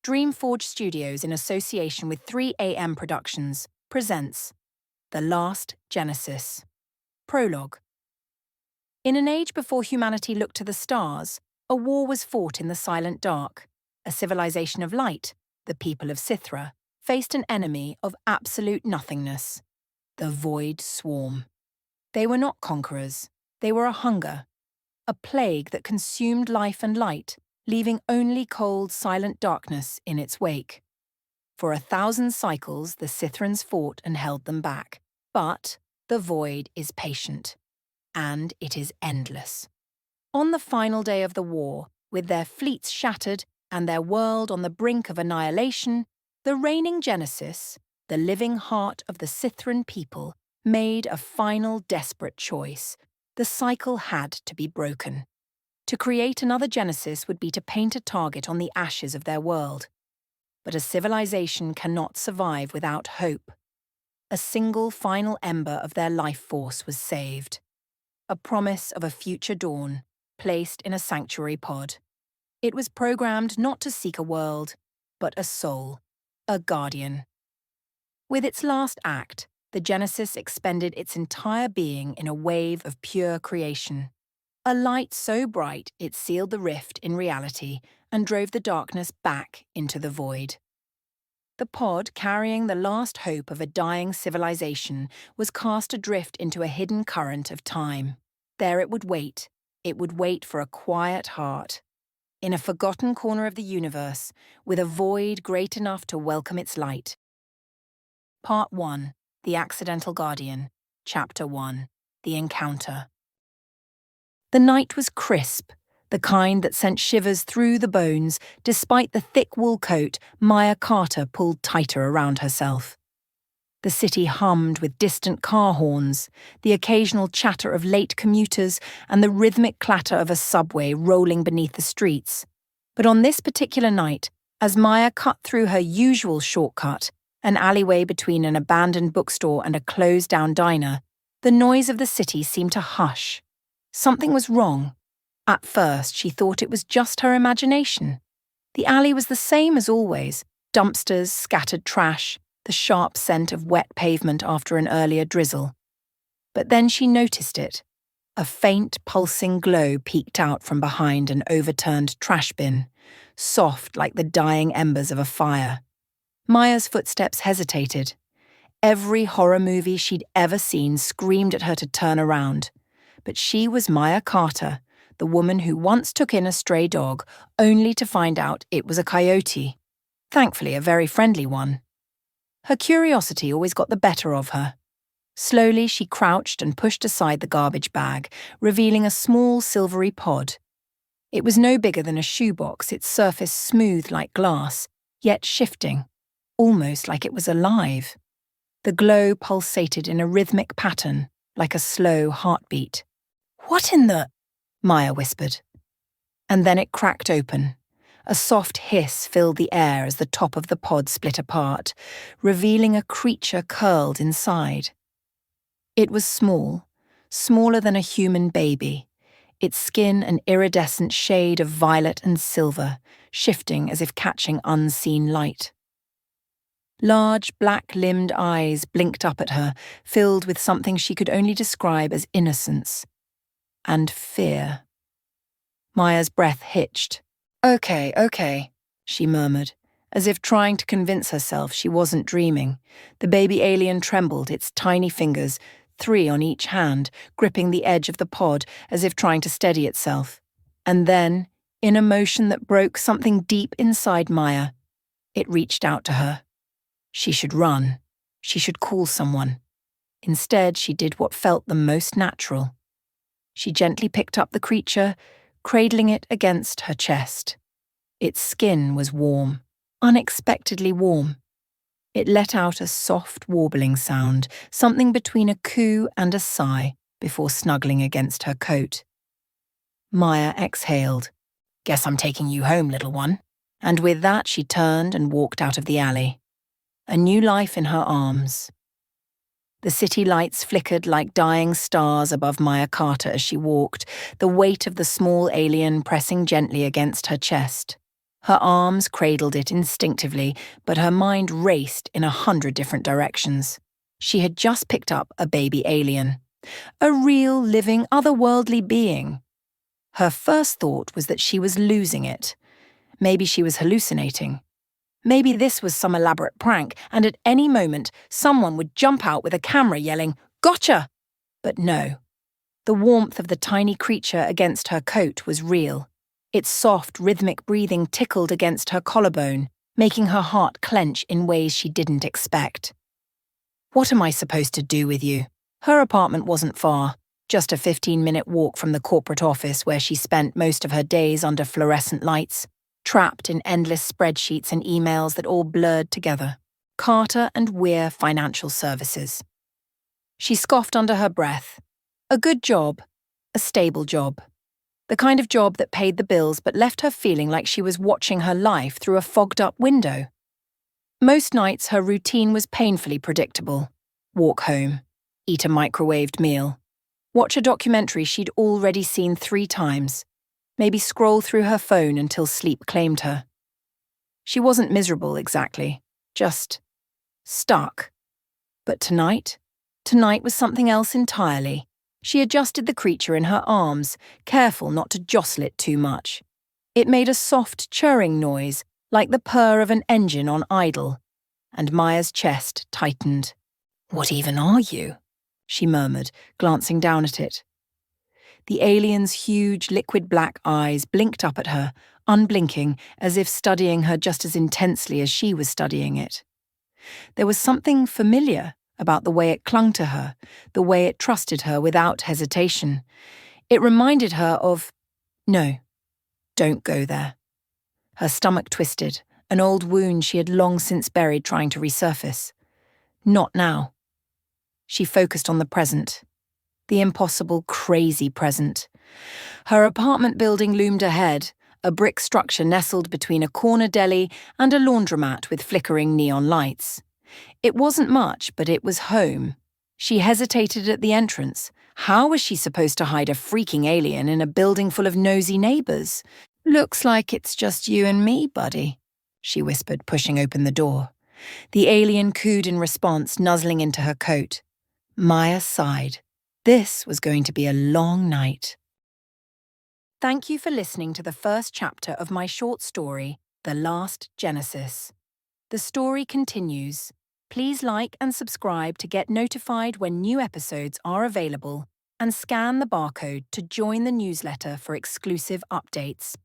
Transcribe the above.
Dreamforge Studios, in association with 3AM Productions, presents The Last Genesis. Prologue. In an age before humanity looked to the stars, a war was fought in the silent dark. A civilization of light, the people of Sithra, faced an enemy of absolute nothingness, the Void Swarm. They were not conquerors, they were a hunger, a plague that consumed life and light, leaving only cold, silent darkness in its wake. For 1,000 cycles, the Sithrans fought and held them back. But the Void is patient, and it is endless. On the final day of the war, with their fleets shattered and their world on the brink of annihilation, the reigning Genesis, the living heart of the Sithran people, made a final desperate choice. The cycle had to be broken. To create another Genesis would be to paint a target on the ashes of their world. But a civilization cannot survive without hope. A single final ember of their life force was saved. A promise of a future dawn, placed in a sanctuary pod. It was programmed not to seek a world, but a soul, a guardian. With its last act, the Genesis expended its entire being in a wave of pure creation. A light so bright it sealed the rift in reality and drove the darkness back into the void. The pod, carrying the last hope of a dying civilization, was cast adrift into a hidden current of time. There it would wait for a quiet heart. In a forgotten corner of the universe, with a void great enough to welcome its light. Part 1. The Accidental Guardian. Chapter 1. The Encounter. The night was crisp, the kind that sent shivers through the bones, despite the thick wool coat Maya Carter pulled tighter around herself. The city hummed with distant car horns, the occasional chatter of late commuters, and the rhythmic clatter of a subway rolling beneath the streets. But on this particular night, as Maya cut through her usual shortcut, an alleyway between an abandoned bookstore and a closed-down diner, the noise of the city seemed to hush. Something was wrong. At first, she thought it was just her imagination. The alley was the same as always: dumpsters, scattered trash, the sharp scent of wet pavement after an earlier drizzle. But then she noticed it. A faint, pulsing glow peeked out from behind an overturned trash bin, soft like the dying embers of a fire. Maya's footsteps hesitated. Every horror movie she'd ever seen screamed at her to turn around. But she was Maya Carter, the woman who once took in a stray dog, only to find out it was a coyote. Thankfully, a very friendly one. Her curiosity always got the better of her. Slowly, she crouched and pushed aside the garbage bag, revealing a small silvery pod. It was no bigger than a shoebox, its surface smooth like glass, yet shifting, almost like it was alive. The glow pulsated in a rhythmic pattern, like a slow heartbeat. "What in the—" Maya whispered. And then it cracked open. A soft hiss filled the air as the top of the pod split apart, revealing a creature curled inside. It was small, smaller than a human baby, its skin an iridescent shade of violet and silver, shifting as if catching unseen light. Large, black-limbed eyes blinked up at her, filled with something she could only describe as innocence and fear. Maya's breath hitched. Okay, she murmured, as if trying to convince herself she wasn't dreaming. The baby alien trembled, its tiny fingers, 3 on each hand, gripping the edge of the pod as if trying to steady itself. And then, in a motion that broke something deep inside Maya, it reached out to her. She should run. She should call someone. Instead, she did what felt the most natural. She gently picked up the creature, cradling it against her chest. Its skin was warm, unexpectedly warm. It let out a soft, warbling sound, something between a coo and a sigh, before snuggling against her coat. Maya exhaled. "Guess I'm taking you home, little one." And with that, she turned and walked out of the alley. A new life in her arms. The city lights flickered like dying stars above Maya Carter as she walked, the weight of the small alien pressing gently against her chest. Her arms cradled it instinctively, but her mind raced in 100 different directions. She had just picked up a baby alien. A real, living, otherworldly being. Her first thought was that she was losing it. Maybe she was hallucinating. Maybe this was some elaborate prank, and at any moment, someone would jump out with a camera yelling, "Gotcha!" But no. The warmth of the tiny creature against her coat was real. Its soft, rhythmic breathing tickled against her collarbone, making her heart clench in ways she didn't expect. "What am I supposed to do with you?" Her apartment wasn't far, just a 15-minute walk from the corporate office where she spent most of her days under fluorescent lights, trapped in endless spreadsheets and emails that all blurred together. Carter and Weir Financial Services. She scoffed under her breath. A good job, a stable job. The kind of job that paid the bills but left her feeling like she was watching her life through a fogged-up window. Most nights her routine was painfully predictable. Walk home, eat a microwaved meal, watch a documentary she'd already seen 3 times, maybe scroll through her phone until sleep claimed her. She wasn't miserable exactly, just stuck. But tonight was something else entirely. She adjusted the creature in her arms, careful not to jostle it too much. It made a soft churring noise, like the purr of an engine on idle, and Maya's chest tightened. "What even are you?" she murmured, glancing down at it. The alien's huge, liquid black eyes blinked up at her, unblinking, as if studying her just as intensely as she was studying it. There was something familiar about the way it clung to her, the way it trusted her without hesitation. It reminded her of, no, don't go there. Her stomach twisted, an old wound she had long since buried trying to resurface. Not now. She focused on the present. The impossible, crazy present. Her apartment building loomed ahead, a brick structure nestled between a corner deli and a laundromat with flickering neon lights. It wasn't much, but it was home. She hesitated at the entrance. How was she supposed to hide a freaking alien in a building full of nosy neighbors? "Looks like it's just you and me, buddy," she whispered, pushing open the door. The alien cooed in response, nuzzling into her coat. Maya sighed. This was going to be a long night. Thank you for listening to the first chapter of my short story, The Last Genesis. The story continues. Please like and subscribe to get notified when new episodes are available, and scan the barcode to join the newsletter for exclusive updates.